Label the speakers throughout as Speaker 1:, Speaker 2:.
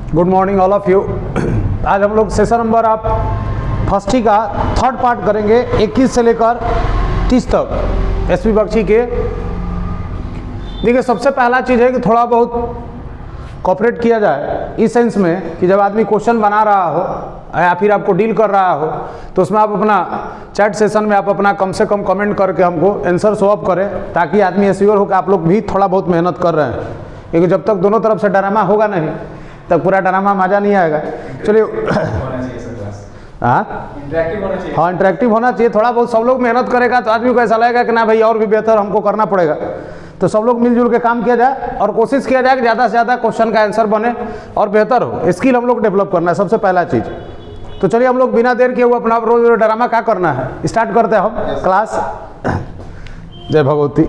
Speaker 1: Good morning all of you. आज हम लोग सेशन नंबर आप फर्स्ट का थर्ड पार्ट करेंगे 21 से लेकर 30 तक एसपी बख्शी के। देखिए, सबसे पहला चीज़ है कि थोड़ा बहुत कॉपरेट किया जाए इस सेंस में कि जब आदमी क्वेश्चन बना रहा हो या फिर आपको डील कर रहा हो तो उसमें आप अपना चैट सेशन में आप अपना कम से कम कमेंट करके हमको आंसर शो अप करें, ताकि आदमी एश्योर हो कि आप लोग भी थोड़ा बहुत मेहनत कर रहे हैं। क्योंकि जब तक दोनों तरफ से ड्रामा होगा नहीं तब पूरा ड्रामा मज़ा नहीं आएगा। चलिए, हाँ इंटरेक्टिव होना चाहिए। थोड़ा बहुत सब लोग मेहनत करेगा तो आदमी को ऐसा लगेगा कि ना भाई और भी बेहतर हमको करना पड़ेगा। तो सब लोग मिलजुल के काम किया जाए और कोशिश किया जाए कि ज़्यादा से ज़्यादा क्वेश्चन का आंसर बने और बेहतर हो। स्किल हम लोग डेवलप करना है सबसे पहला चीज़। तो चलिए, हम लोग बिना देर किए हुए अपना रोज ड्रामा क्या करना है स्टार्ट करते हैं हम क्लास। जय भगवती।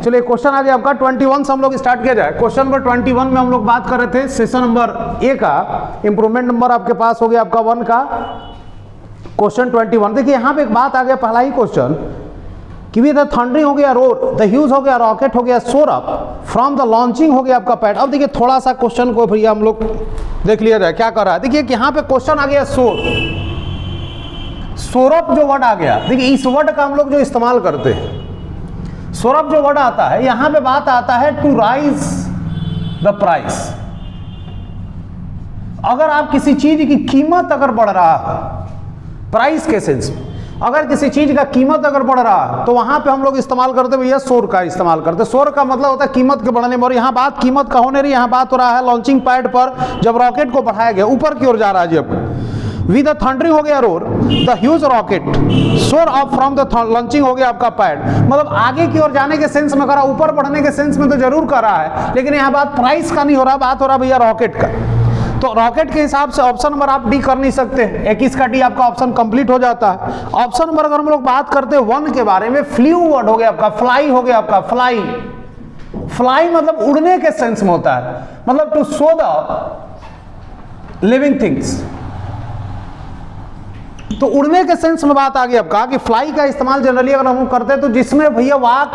Speaker 1: चलिए, क्वेश्चन आ गया आपका 21 से हम लोग स्टार्ट किया जाए। क्वेश्चन नंबर 21 में हम लोग बात कर रहे थे सेशन नंबर ए का। इंप्रूवमेंट नंबर आपके पास हो गया आपका 1 का क्वेश्चन 21। देखिए, यहाँ पे एक बात आ गया पहला ही क्वेश्चन कि द थंडरिंग हो गया रोर, द ह्यूज हो गया रॉकेट, हो गया सोर अप फ्रॉम द लॉन्चिंग हो गया आपका पैड। अब देखिए, थोड़ा सा क्वेश्चन को भैया हम लोग देख लिया जाए क्या कर रहा है। देखिए कि यहाँ पे क्वेश्चन आ गया सोर, सोरअप जो वर्ड आ गया। देखिए, इस वर्ड का हम लोग जो इस्तेमाल करते हैं, सोरअप जो वर्ड आता है यहां पे बात आता है टू राइज द प्राइस। अगर आप किसी चीज की कीमत अगर बढ़ रहा है, प्राइस के सेंस में अगर किसी चीज का कीमत अगर बढ़ रहा है तो वहां पे हम लोग इस्तेमाल करते भैया सोर का इस्तेमाल करते। सोर का मतलब होता है कीमत के बढ़ने में। और यहां बात कीमत का होने रही, यहां बात हो रहा है लॉन्चिंग पैड पर जब रॉकेट को बढ़ाया गया ऊपर की ओर जा रहा है जी। अब विद द थंडरिंग हो गया रोर, द ह्यूज रॉकेट सोर अप फ्रॉम द लॉन्चिंग हो गया आपका पैड। मतलब आगे की ओर जाने के सेंस में करा, ऊपर बढ़ने के सेंस में तो जरूर कर रहा है, लेकिन यहाँ बात प्राइस का नहीं हो रहा, बात हो रहा भैया रॉकेट का। तो रॉकेट के हिसाब से ऑप्शन नंबर आप डी कर नहीं सकते, 21 का डी आपका ऑप्शन कंप्लीट हो जाता है। ऑप्शन नंबर अगर हम लोग बात करते हैं 1 के बारे में, फ्ल्यू वर्ड हो गया आपका, फ्लाई हो गया आपका, फ्लाई। फ्लाई मतलब उड़ने के सेंस में होता है, मतलब to show the living things. तो उड़ने के सेंस में बात आ गई आपका कि फ्लाई का इस्तेमाल जनरली अगर हम करते हैं तो जिसमें भैया वाक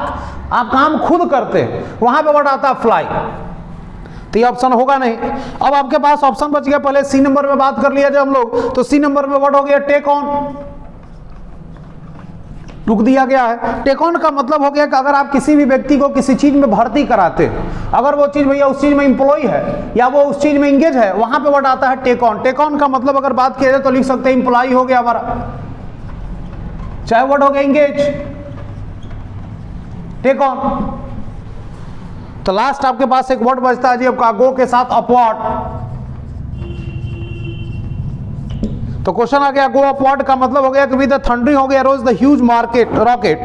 Speaker 1: आप काम खुद करते हैं वहां पे वर्ड आता है फ्लाई। तो ये ऑप्शन होगा नहीं। अब आपके पास ऑप्शन बच गया, पहले सी नंबर में बात कर लिया जाए हम लोग, तो सी नंबर में वर्ड हो गया टेक ऑन, रुक दिया गया है। टेक ऑन का मतलब हो गया कि अगर आप किसी भी व्यक्ति को किसी चीज में भर्ती कराते हैं, अगर वो चीज भैया उस चीज में इंप्लॉय है या वो उस चीज में इंगेज है, वहां पे वर्ड आता है टेक ऑन। टेक ऑन का मतलब अगर बात किया जाए तो लिख सकते हैं इंप्लॉय हो गया हमारा, चाहे वर्ड हो गया इंगेज, टेक ऑन। तो लास्ट आपके पास एक वर्ड बचता है जी आपका गो के साथ अपवर्ड। तो क्वेश्चन आ गया गो अपवर्ड का मतलब हो गया कि विद द थंडरिंग हो गया rose the huge market rocket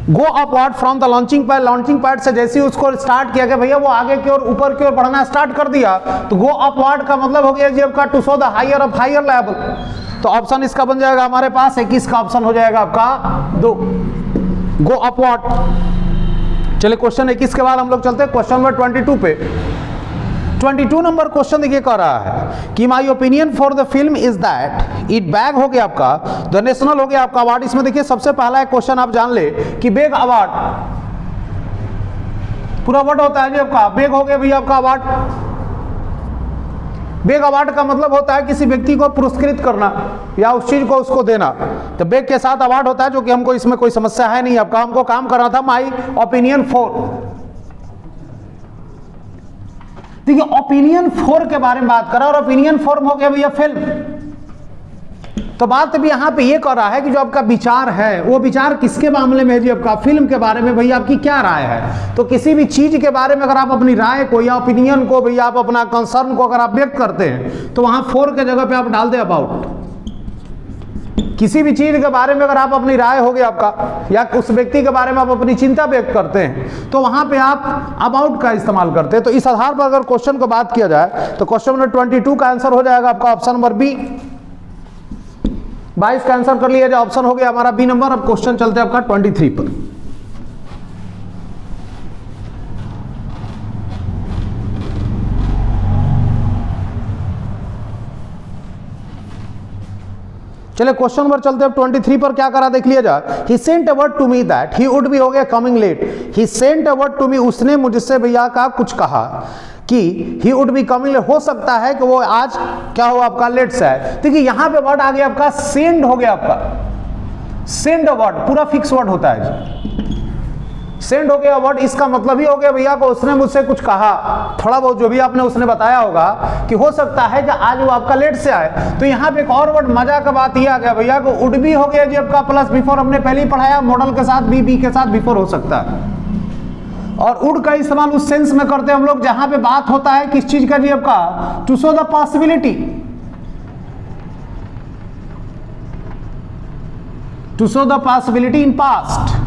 Speaker 1: go upward from the launching pad. Launching pad से जैसे ही उसको स्टार्ट किया गया भैया वो आगे की ओर ऊपर की ओर बढ़ना स्टार्ट कर दिया, तो गो अपवर्ड का मतलब हो गया जी आपका to show the higher of higher level. तो ऑप्शन इसका बन जाएगा हमारे पास 21 का ऑप्शन हो जाएगा आपका 2, गो अपवर्ड। चलिए, क्वेश्चन 21 के बाद हम लोग चलते हैं क्वेश्चन नंबर 22 पे। 22 नंबर क्वेश्चन देखिए कह रहा है कि my opinion for the film is that it bag हो गया आपका, द नेशनल हो गया आपका अवार्ड। इसमें देखिए सबसे पहला एक क्वेश्चन आप जान ले कि बेग अवार्ड पूरा वर्ड होता है जी आपका, बेग हो गया भैया आपका अवार्ड। बेग अवार्ड का मतलब होता है किसी व्यक्ति को पुरस्कृत करना या उस चीज को उसको देना। तो बेग के साथ अवार्ड होता है, जो कि हमको इसमें कोई समस्या है नहीं। आपका हमको काम करना था माई ओपिनियन फॉर। देखिए, ओपिनियन फॉर के बारे में बात करा और ओपिनियन फॉर्म हो गया भैया फिल्म। तो बात भी यहाँ पे ये कर रहा है कि जो आपका विचार है वो विचार किसके मामले में है जी आपका, फिल्म के बारे में भैया आपकी क्या राय है। तो किसी भी चीज के बारे में अगर आप अपनी राय को या ओपिनियन को भैया आप अपना कंसर्न को अगर आप व्यक्त करते हैं तो वहां फॉर के जगह पे आप डाल दे अबाउट। किसी भी चीज के बारे में अगर आप अपनी राय हो गया आपका या उस व्यक्ति के बारे में आप अपनी चिंता व्यक्त करते हैं तो वहां पे आप अबाउट का इस्तेमाल करते हैं। तो इस आधार पर अगर क्वेश्चन को बात किया जाए तो क्वेश्चन नंबर 22 का आंसर हो जाएगा आपका ऑप्शन नंबर बी। 22 का आंसर कर लिया जाए, ऑप्शन हो गया हमारा बी नंबर। अब क्वेश्चन चलते हैं आपका 23 पर। चलिए, क्वेश्चन नंबर चलते हैं 23 पर। क्या करा देख लिया जाए। He sent a word to me that he would be हो गया coming late. He sent a word to me, उसने मुझसे भैया का कुछ कहा कि ही वुड बी कमिंग, हो सकता है कि वो आज क्या हो आपका लेट से आए। देखिए यहां पे वर्ड आ गया आपका सेंड, हो गया आपका सेंड वर्ड, पूरा फिक्स वर्ड होता है, सेंड हो गया वर्ड। इसका मतलब ही हो गया भैया को उसने मुझसे कुछ कहा, थोड़ा बहुत जो भी आपने उसने बताया होगा कि हो सकता है कि आज वो आपका लेट से आए। तो यहाँ पे एक और वर्ड मजा का बात ये आ गया भैया को वुड बी हो गया जी आपका प्लस बिफोर, हमने पहले ही पढ़ाया मॉडल के साथ बी के साथ बिफोर हो सकता है। और वुड का इस्तेमाल उस सेंस में करते हैं हम लोग जहां पे बात होता है किस चीज का जी आपका, to show the possibility, to show the possibility in past.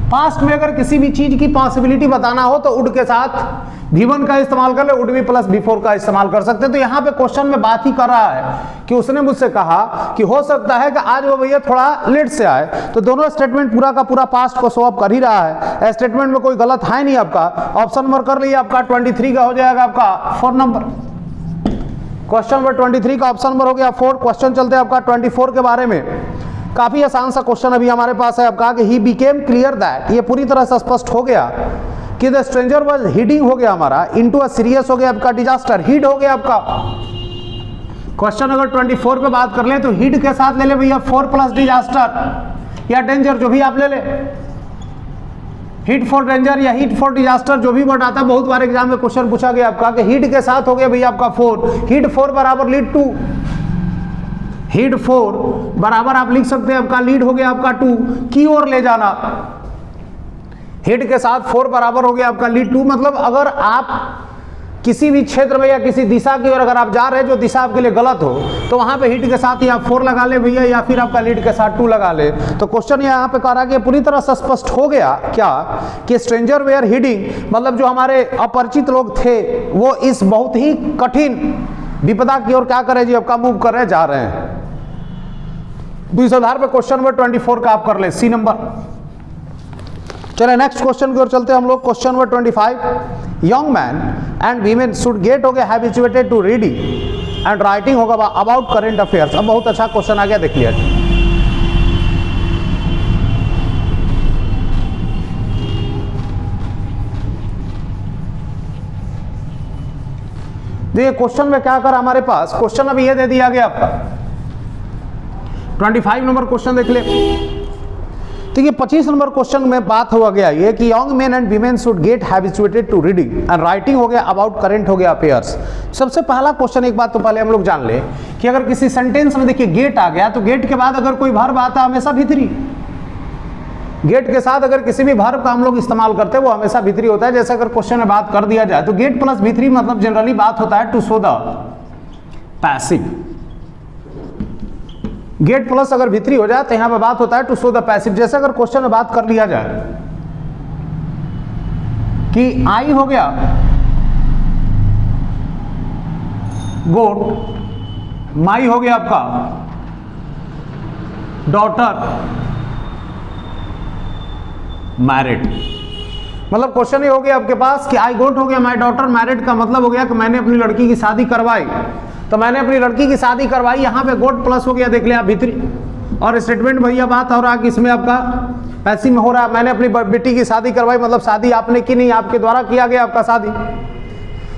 Speaker 1: Past में अगर किसी भी चीज की पॉसिबिलिटी बताना हो तो वुड के साथ V1 का इस्तेमाल कर ले, वुड बी प्लस बिफोर का इस्तेमाल कर सकते हैं। तो यहाँ पे क्वेश्चन में बात ही कर रहा है कि उसने मुझसे कहा कि हो सकता है कि आज वो भैया थोड़ा लेट से आए। तो दोनों स्टेटमेंट पूरा का पूरा पास्ट को शो अप कर ही रहा है, स्टेटमेंट में कोई गलत है नहीं आपका। ऑप्शन नंबर कर लिया आपका 23 का हो जाएगा आपका 4 नंबर। क्वेश्चन नंबर 23 का ऑप्शन नंबर हो गया 4। क्वेश्चन चलते हैं आपका 24 के बारे में। काफी आसान सा क्वेश्चन अभी हमारे पास है आपका कि ही बिकेम क्लियर दैट, ये पूरी तरह से स्पष्ट हो गया कि द स्ट्रेंजर वाज हीडिंग हो गया हमारा इनटू अ सीरियस हो गया आपका डिजास्टर, हीड हो गया आपका। क्वेश्चन अगर 24 पे बात कर ले तो हीड के साथ ले ले भैया 4 प्लस डिजास्टर या डेंजर, जो भी आप ले ले, हीट फॉर डेंजर या हीट फॉर डिजास्टर, जो भी वर्ड आता है। बहुत बार एग्जाम में क्वेश्चन पूछा गया आपका कि हीट के साथ हो गया भैया आपका 4, हीट 4 बराबर लीड 2, हीट 4 बराबर आप लिख सकते हैं आपका लीड हो गया आपका 2 की ओर ले जाना। हीट के साथ 4 बराबर हो गया आपका लीड 2, मतलब अगर आप किसी भी क्षेत्र में या किसी दिशा की ओर अगर आप जा रहे हैं जो दिशा आपके लिए गलत हो तो वहां पे हीट के साथ ही आप 4 लगा ले भैया, या फिर आपका लीड के साथ 2 लगा ले। तो क्वेश्चन यहाँ पे कह रहा है कि पूरी तरह से स्पष्ट हो गया क्या कि स्ट्रेंजर वेयर हीडिंग, मतलब जो हमारे अपरिचित लोग थे वो इस बहुत ही कठिन विपदा की ओर क्या करे जी आपका मूव कर रहे जा रहे हैं। तो इस आधार पर क्वेश्चन नंबर 24 का आप कर ले सी नंबर। चले नेक्स्ट क्वेश्चन की ओर चलते हैं हम लोग। Question number 25, young man and women should get हो गया habituated to reading and writing होगा अबाउट करंट अफेयर्स। अब बहुत अच्छा क्वेश्चन आ गया, देख लिया। देखिए क्वेश्चन में क्या कर हमारे पास, क्वेश्चन अभी ये दे दिया गया आपका 25 नंबर क्वेश्चन देख ले। देखिए 25 नंबर क्वेश्चन में बात हुआ गया ये कि young men and women should get habituated to reading and writing हो गया अबाउट करंट हो गया अफेयर्स। सबसे पहला क्वेश्चन, एक बात तो पहले हम लोग जान ले कि अगर किसी सेंटेंस में देखिए गेट आ गया तो गेट के बाद अगर कोई वर्ब आता है हमेशा भीतरी, गेट के साथ अगर किसी भी वर्ब का हम लोग इस्तेमाल करते हैं वो हमेशा भीतरी होता है। जैसे अगर क्वेश्चन में बात कर दिया जाए तो गेट प्लस भीतरी मतलब जनरली बात होता है to show the passive. Get plus अगर भीतरी हो जाए तो यहां पे बात होता है टू शो द पैसिव। जैसे अगर क्वेश्चन में बात कर लिया जाए कि आई हो गया गोट, माई हो गया आपका डॉटर, मैरिड, मतलब क्वेश्चन ये हो गया आपके पास कि आई गोट हो गया माई डॉटर मैरिड, का मतलब हो गया कि मैंने अपनी लड़की की शादी करवाई। तो मैंने अपनी लड़की की शादी करवाई, यहाँ पे गोट प्लस हो गया, देख लिया भीतरी। और स्टेटमेंट भैया बात हो रहा है कि इसमें आपका पैसिव में हो रहा है, मैंने अपनी बेटी की शादी करवाई, मतलब शादी आपने की नहीं, आपके द्वारा किया गया आपका शादी।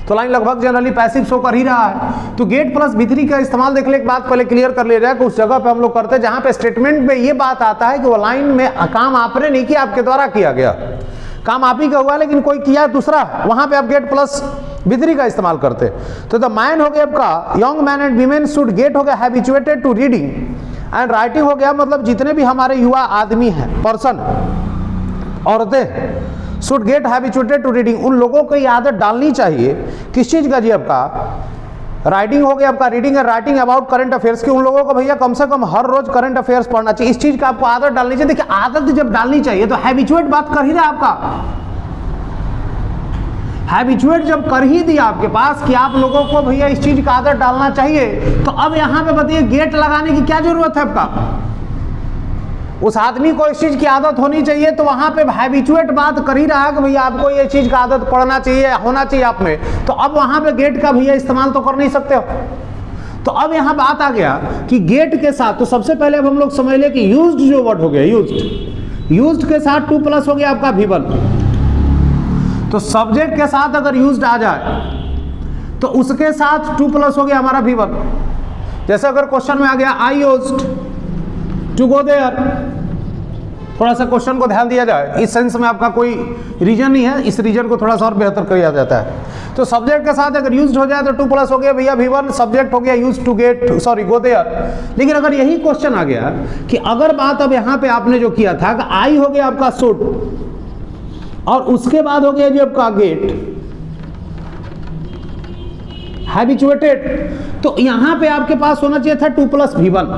Speaker 1: तो लाइन लगभग जनरली पैसिव शो कर ही रहा है। तो गेट प्लस भीतरी का इस्तेमाल देख ले, एक बात पहले क्लियर कर ले जाए कि उस जगह पे हम लोग करते हैं जहां पे स्टेटमेंट में ये बात आता है कि वो लाइन में काम आपने नहीं किया, आपके द्वारा किया गया काम आप ही का हुआ लेकिन कोई किया दूसरा, वहां पे आप गेट प्लस भीतरी का इस्तेमाल करते। तो द मैन हो गया आपका young man and women should get हो गया habituated to reading and writing हो गया, मतलब जितने भी हमारे युवा आदमी हैं, पर्सन, औरतें, should get habituated to reading, उन लोगों को ये आदत डालनी चाहिए किस चीज का जी आपका, राइटिंग हो गया आपका reading and writing about current affairs की। उन लोगों को भैया कम से कम हर रोज करंट अफेयर्स पढ़ना चाहिए, इस चीज का आपको आदत डालनी चाहिए। देखिए आदत जब डालनी चाहिए तो हैबिचुएट बात कर ही रहा आपका, हैबिचुएट जब कर ही दिया आपके पास कि आप लोगों को भैया इस चीज का आदत डालना चाहिए, तो अब यहां पे बताइए गेट लगाने की क्या जरूरत है आपका। उस आदमी को इस चीज की आदत होनी चाहिए, तो वहां पे हैबिचुएट बात कर ही रहा है कि भैया आपको ये चीज का आदत पड़ना चाहिए, होना चाहिए आप में, तो अब वहां पे गेट का भैया इस्तेमाल तो कर नहीं सकते हो। तो अब यहां बात आ गया कि गेट के साथ, तो सबसे पहले अब हम लोग समझ ले कि यूज्ड जो वर्ड हो गया, यूज्ड के साथ 2 प्लस हो गया आपका V1। तो सब्जेक्ट के साथ अगर यूज्ड आ जाए तो उसके साथ टू प्लस हो गया हमारा V1। जैसे अगर क्वेश्चन में आ गया I used to go there, थोड़ा सा क्वेश्चन को ध्यान दिया जाए, इस सेंस में आपका कोई रीजन नहीं है, इस रीजन को थोड़ा सा और बेहतर किया जाता है। तो सब्जेक्ट के साथ अगर यूज्ड हो जाए तो टू प्लस हो गया भैया V1, सब्जेक्ट हो गया used to get sorry go there. लेकिन अगर यही क्वेश्चन आ गया कि अगर बात अब यहाँ पे आपने जो किया था कि आई हो गया आपका शुड और उसके बाद हो गया जी आपका गेट हैबिचुएटेड, तो यहां पे आपके पास होना चाहिए था टू प्लस V1।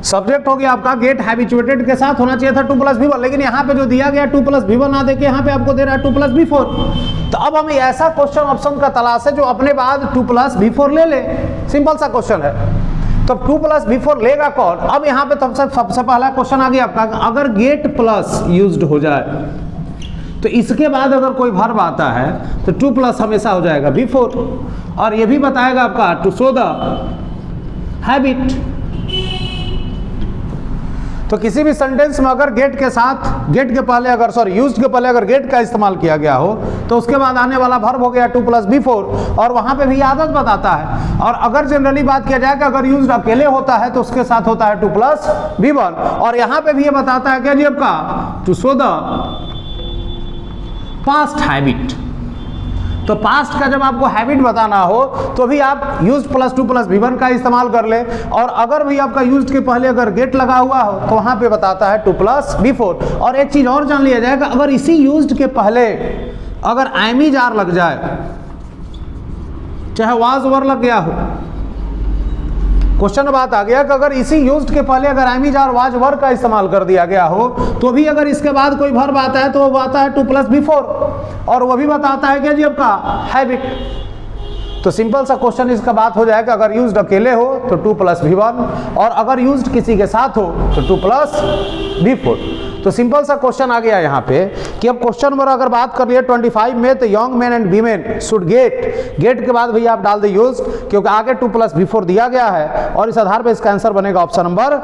Speaker 1: सब्जेक्ट हो गया आपका गेट हैबिचुएटेड के साथ होना चाहिए था टू प्लस V1, लेकिन यहां पे जो दिया गया टू प्लस V1 ना देके यहां पे आपको दे रहा है टू प्लस V4। तो अब हमें ऐसा क्वेश्चन ऑप्शन का तलाश है जो अपने बाद टू प्लस V4 ले ले, सिंपल सा क्वेश्चन है। तो टू प्लस V4 लेगा कौन? अब यहाँ पे सबसे पहला क्वेश्चन आ गया आपका, अगर गेट प्लस यूज्ड हो जाए तो इसके बाद अगर कोई वर्ब आता है तो टू प्लस हमेशा हो जाएगा V4, और ये भी बताएगा आपका टू शो द हैबिट। तो किसी भी सेंटेंस में अगर गेट के साथ, गेट के पहले अगर सॉरी यूज्ड के पहले अगर गेट का इस्तेमाल किया गया हो तो उसके बाद आने वाला वर्ब हो गया टू प्लस V4, और वहां पे भी आदत बताता है। और अगर जनरली बात किया जाए कि अगर यूज्ड अकेले होता है तो उसके साथ होता है टू प्लस V1, और यहाँ पे भी ये बताता है क्या जी आपका to show the past habit. तो पास्ट का जब आपको हैबिट बताना हो तो भी आप used plus two plus V1 का इस्तेमाल कर ले, और अगर भी आपका यूज्ड के पहले अगर गेट लगा हुआ हो तो वहां पे बताता है टू प्लस V4। और एक चीज और जान लिया जाएगा, अगर इसी यूज्ड के पहले अगर एमी जार लग जाए, चाहे वाज वर लग गया हो, क्वेश्चन बात आ गया कि अगर इसी यूज्ड के पहले अगर एमी जार वाज वर का इस्तेमाल कर दिया गया हो तो भी अगर इसके बाद कोई वर्ब आता है तो वो आता है टू प्लस V4, और वो भी बताता है क्या जी आपका हैबिट। तो सिंपल सा क्वेश्चन इसका बात हो जाएगा, अगर यूज्ड अकेले हो तो टू प्लस V1, और अगर यूज्ड किसी के साथ हो तो टू प्लस V4। तो सिंपल सा क्वेश्चन आ गया यहाँ पे कि अब क्वेश्चन नंबर अगर बात कर लिए 25 में, तो young man and women should get, get के बाद भैया आप डाल दे यूज्ड, क्योंकि आगे टू प्लस V4 दिया गया है, और इस आधार पे इसका आंसर बनेगा ऑप्शन नंबर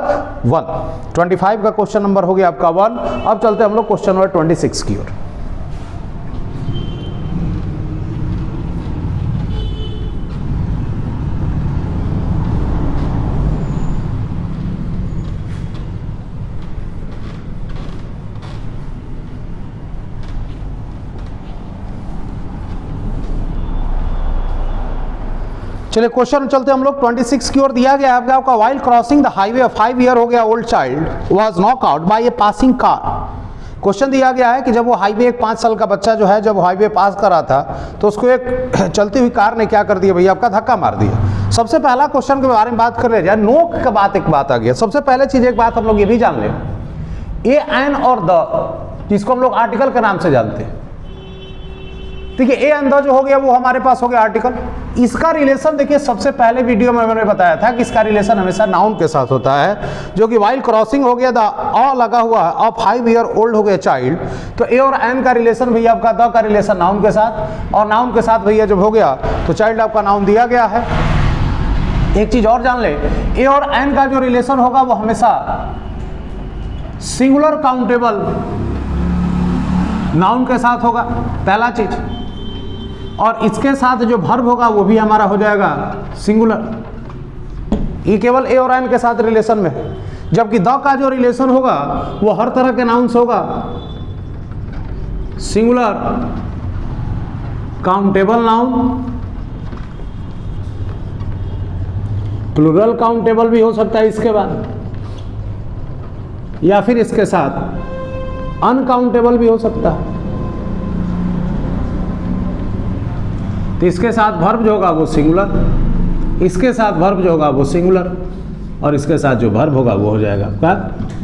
Speaker 1: 1। 25 का क्वेश्चन नंबर हो गया आपका 1। अब चलते हम लोग क्वेश्चन नंबर 26 की ओर। चलिए क्वेश्चन चलते हम लोग 26 की ओर। दिया गया है आपका while crossing the highway 5 year हो गया old child was knock out by a passing car. Question दिया गया है कि जब वो हाईवे, एक 5 साल का बच्चा जो है जब हाईवे पास कर रहा था तो उसको एक चलती हुई कार ने क्या कर दिया भैया आपका धक्का मार दिया। सबसे पहला क्वेश्चन के बारे में बात कर ले जाए, नोक का बात एक बात आ गया। सबसे पहले चीज एक बात हम लोग ये भी जान लें, ए एन और द, जिसको हम लोग आर्टिकल के नाम से जानते हैं, ठीक है। ए एंड द जो हो गया वो हमारे पास हो गया आर्टिकल। इसका रिलेशन देखिए, सबसे पहले वीडियो में मैंने बताया था कि इसका रिलेशन हमेशा नाउन के साथ होता है, जो कि वाइल क्रॉसिंग हो गया, द अ लगा हुआ है, अ 5 ईयर ओल्ड हो गया चाइल्ड, तो ए और एन का रिलेशन भैया आपका द का रिलेशन नाउन के साथ, और नाउन के साथ भैया जब हो गया तो चाइल्ड आपका नाउन दिया गया है। एक चीज और जान ले, ए और एन का जो रिलेशन होगा वो हमेशा सिंगुलर काउंटेबल नाउन के साथ होगा, पहला चीज। और इसके साथ जो वर्ब होगा वो भी हमारा हो जाएगा सिंगुलर। ये केवल ए और एन के साथ रिलेशन में है, जबकि द का जो रिलेशन होगा वो हर तरह के नाउन से होगा singular countable noun, plural countable भी हो सकता है इसके बाद, या फिर इसके साथ अनकाउंटेबल भी हो सकता है। तो इसके साथ वर्ब जो होगा वो सिंगुलर, इसके साथ वर्ब जो होगा वो सिंगुलर, और इसके साथ जो वर्ब होगा वो हो जाएगा आपका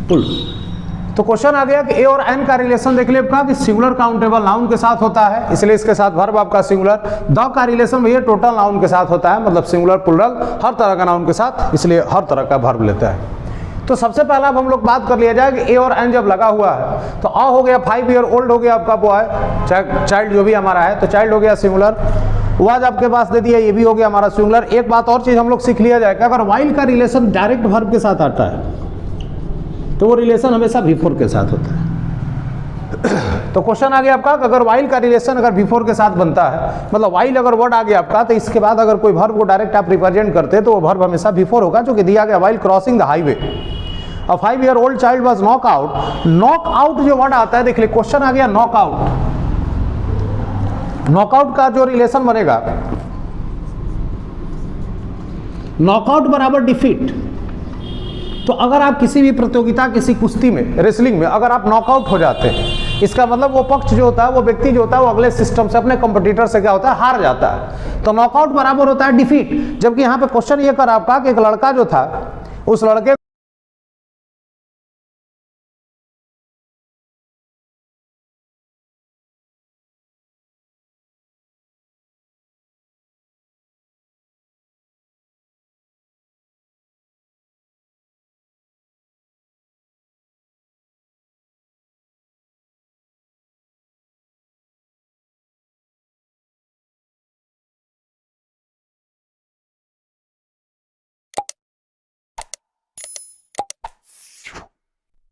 Speaker 1: प्लूरल। तो क्वेश्चन आ गया कि ए और एन का रिलेशन देख लिया आपका कि सिंगुलर काउंटेबल नाउन के साथ होता है, इसलिए इसके साथ वर्ब आपका सिंगुलर। द का रिलेशन भैया टोटल नाउन के साथ होता है, मतलब सिंगुलर प्लूरल हर तरह का नाउन के साथ, इसलिए हर तरह का वर्ब लेता है। तो सबसे पहला अब हम लोग बात कर लिया जाए कि ए और एन जब लगा हुआ है तो अ हो गया 5 ईयर ओल्ड हो गया आपका बॉय, चाइल्ड जो भी हमारा है, तो चाइल्ड हो गया सिंगुलर, वाज आपके पास दे दिया, ये भी हो गया हमारा सिंगुलर। एक बात और चीज हम लोग सीख लिया जाए कि अगर वाइल का रिलेशन डायरेक्ट वर्ब के साथ आता है तो वो रिलेशन हमेशा V4 के साथ होता है। तो क्वेश्चन आ गया आपका अगर वाइल का रिलेशन अगर बिफोर के साथ बनता है, मतलब वाइल अगर वर्ड आ गया आपका, तो इसके बाद अगर कोई वर्ब को डायरेक्ट आप रिप्रेजेंट करते हैं तो वो वर्ब हमेशा बिफोर होगा, जो कि दिया गया while crossing the highway a 5-year-old child was knock out. Knock out जो वर्ड आता है, देख लीजिए क्वेश्चन आ गया नॉक आउट। नॉकआउट का जो रिलेशन बनेगा, नॉकआउट बराबर डिफीट। तो अगर आप किसी भी प्रतियोगिता, किसी कुश्ती में, रेसलिंग में अगर आप नॉकआउट हो जाते हैं, इसका मतलब वो पक्ष जो होता है, वो व्यक्ति जो होता है, वो अगले सिस्टम से, अपने कंपटीटर से क्या होता है, हार जाता है। तो नॉकआउट बराबर होता है डिफीट। जबकि यहाँ पे क्वेश्चन ये कर आपका कि एक लड़का जो था, उस लड़के